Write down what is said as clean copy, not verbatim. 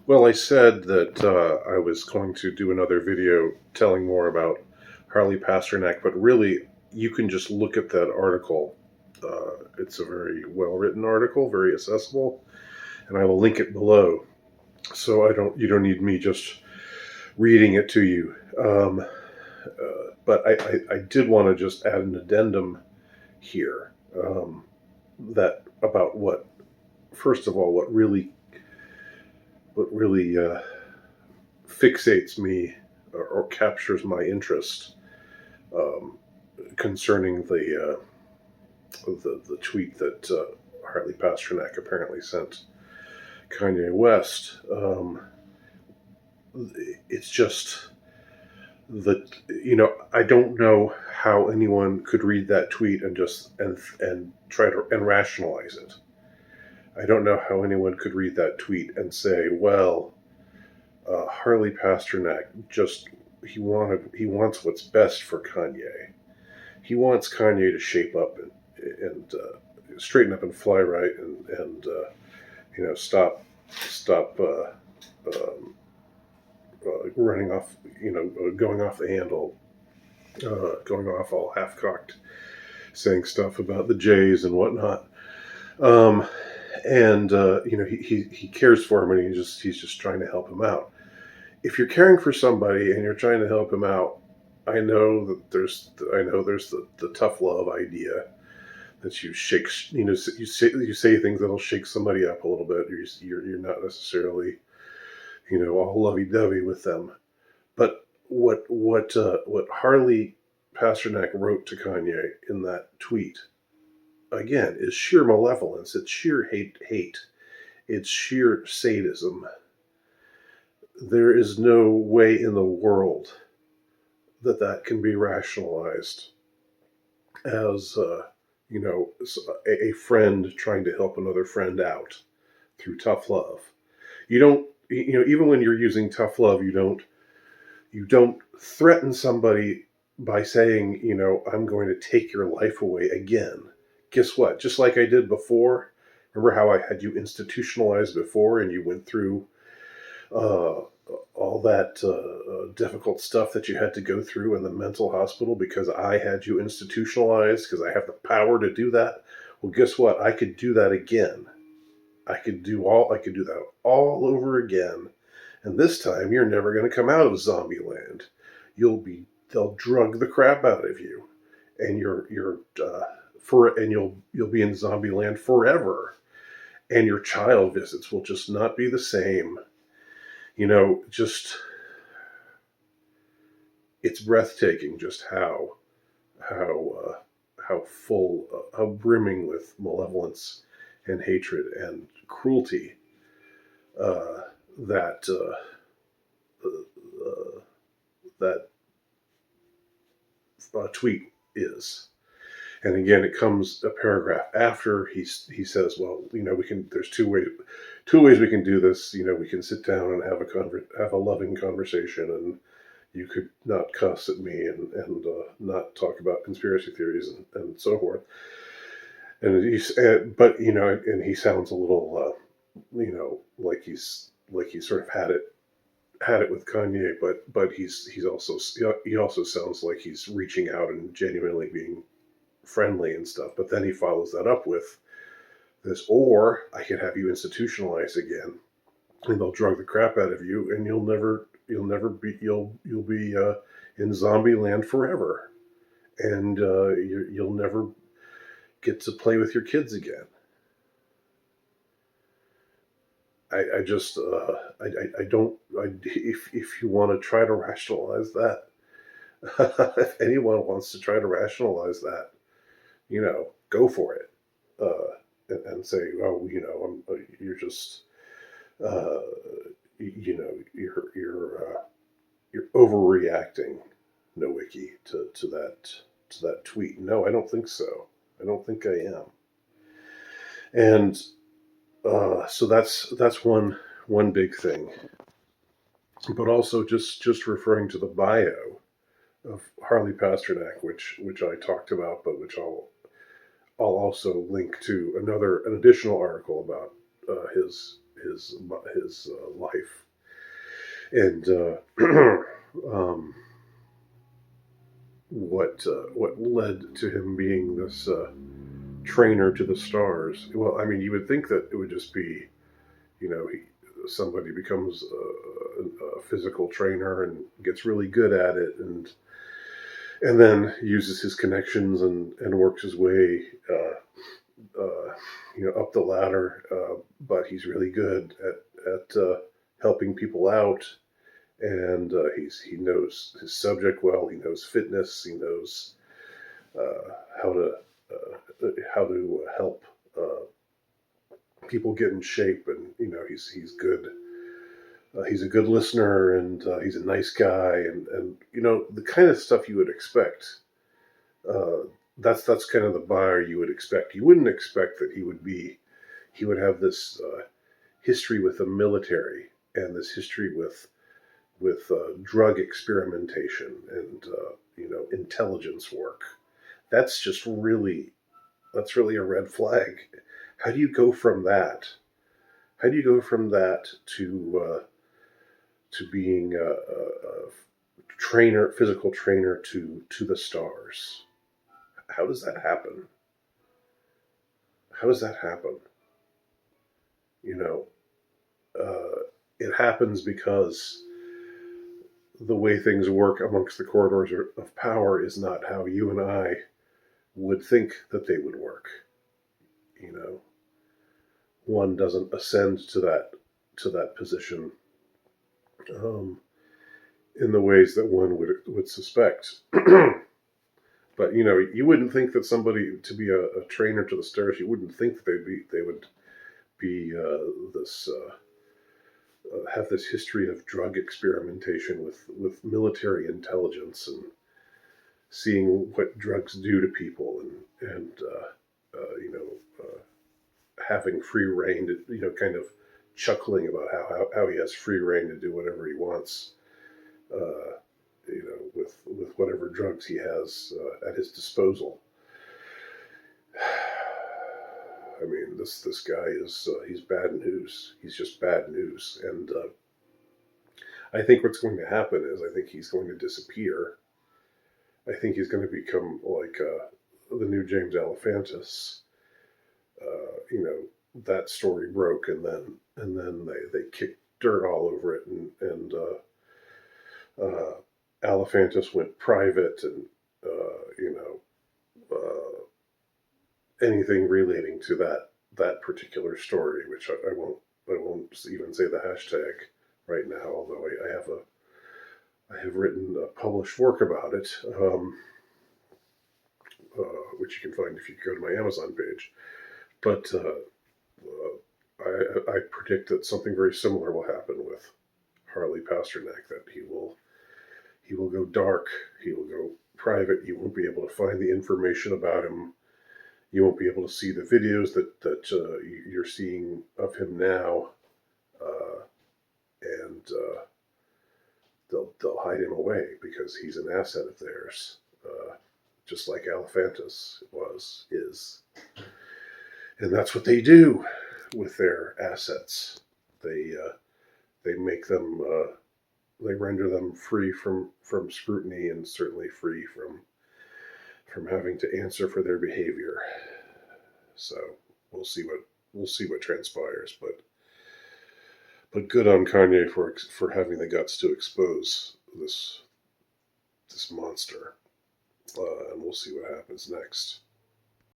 Well, I said that I was going to do another video telling more about Harley Pasternak, but really, you can just look at that article. It's a very well written article, very accessible, and I will link it below. So you don't need me just reading it to you. But I did want to just add an addendum here, that about what, first of all, what really fixates me, or captures my interest, um, concerning the tweet that Harley Pasternak apparently sent Kanye West. It's just that, I don't know how anyone could read that tweet and just and try to and rationalize it. I don't know how anyone could read that tweet and say, well, Harley Pasternak just he wants what's best for Kanye. He wants Kanye to shape up and straighten up and fly right, and stop um, running off, going off the handle, going off all half cocked, saying stuff about the Jays and whatnot. Um, and he cares for him, and he's just trying to help him out. If you're caring for somebody and you're trying to help him out, I know there's the tough love idea that you shake, you say things that'll shake somebody up a little bit. You're not necessarily, all lovey dovey with them. But what Harley Pasternak wrote to Kanye in that tweet, again, is sheer malevolence. It's sheer hate. It's sheer sadism. There is no way in the world that can be rationalized as, a friend trying to help another friend out through tough love. You don't, even when you're using tough love, you don't threaten somebody by saying, I'm going to take your life away again. Guess what? Just like I did before. Remember how I had you institutionalized before, and you went through uh, all that difficult stuff that you had to go through in the mental hospital because I had you institutionalized, because I have the power to do that. Well, guess what? I could do that again. I could do that all over again. And this time you're never going to come out of zombie land. They'll drug the crap out of you, and you'll be in zombie land forever. And your child visits will just not be the same. Just, it's breathtaking just how full, how brimming with malevolence and hatred and cruelty, uh, that that tweet is. And again, it comes a paragraph after he says, "Well, we can. There's two ways we can do this. We can sit down and have a loving conversation, and you could not cuss at me and not talk about conspiracy theories and so forth." But and he sounds a little, like he's sort of had it with Kanye, but he also sounds like he's reaching out and genuinely being friendly and stuff. But then he follows that up with this, or I could have you institutionalized again, and they'll drug the crap out of you, and you'll be in zombie land forever, and you'll never get to play with your kids again. I just I don't if you want to try to rationalize that, if anyone wants to try to rationalize that, go for it, and say, oh, you're just, uh, you're overreacting, Nowicki, to that tweet. No, I don't think so. I don't think I am. And so that's one big thing. But also just referring to the bio of Harley Pasternak, which I talked about, but which I'll also link to an additional article about his life, and um, what led to him being this trainer to the stars. Well, I mean, you would think that it would just be, somebody becomes a physical trainer and gets really good at it, and then uses his connections and works his way, up the ladder. But he's really good at helping people out, and he knows his subject well. He knows fitness. He knows uh, how to help people get in shape, and he's good. He's a good listener, and he's a nice guy, and the kind of stuff you would expect. Uh, that's kind of the buyer you would expect. You wouldn't expect that he would have this history with the military, and this history with drug experimentation, and intelligence work. That's just really a red flag. How do you go from that? How do you go from that to being a trainer, physical trainer to the stars? How does that happen? How does that happen? You know, it happens because the way things work amongst the corridors of power is not how you and I would think that they would work. You know, one doesn't ascend to that position um, in the ways that one would suspect. But you wouldn't think that somebody to be a trainer to the stars. You wouldn't think that they would be this have this history of drug experimentation with military intelligence, and seeing what drugs do to people, and having free reign to kind of chuckling about how he has free reign to do whatever he wants. With whatever drugs he has at his disposal. I mean, this guy is he's bad news. He's just bad news, and I think what's going to happen is I think he's going to disappear. I think he's going to become like the new James Alefantis. That story broke, and then they kicked dirt all over it, and Alefantis went private, and anything relating to that particular story, which I won't even say the hashtag right now, although I have written a published work about it, which you can find if you go to my Amazon page. But I predict that something very similar will happen with Harley Pasternak. That he will go dark. He will go private. You won't be able to find the information about him. You won't be able to see the videos that you're seeing of him now, and they'll hide him away because he's an asset of theirs, just like Alefantis is, and that's what they do with their assets. They make them they render them free from scrutiny, and certainly free from having to answer for their behavior. So we'll see what transpires, but good on Kanye for having the guts to expose this monster, and we'll see what happens next.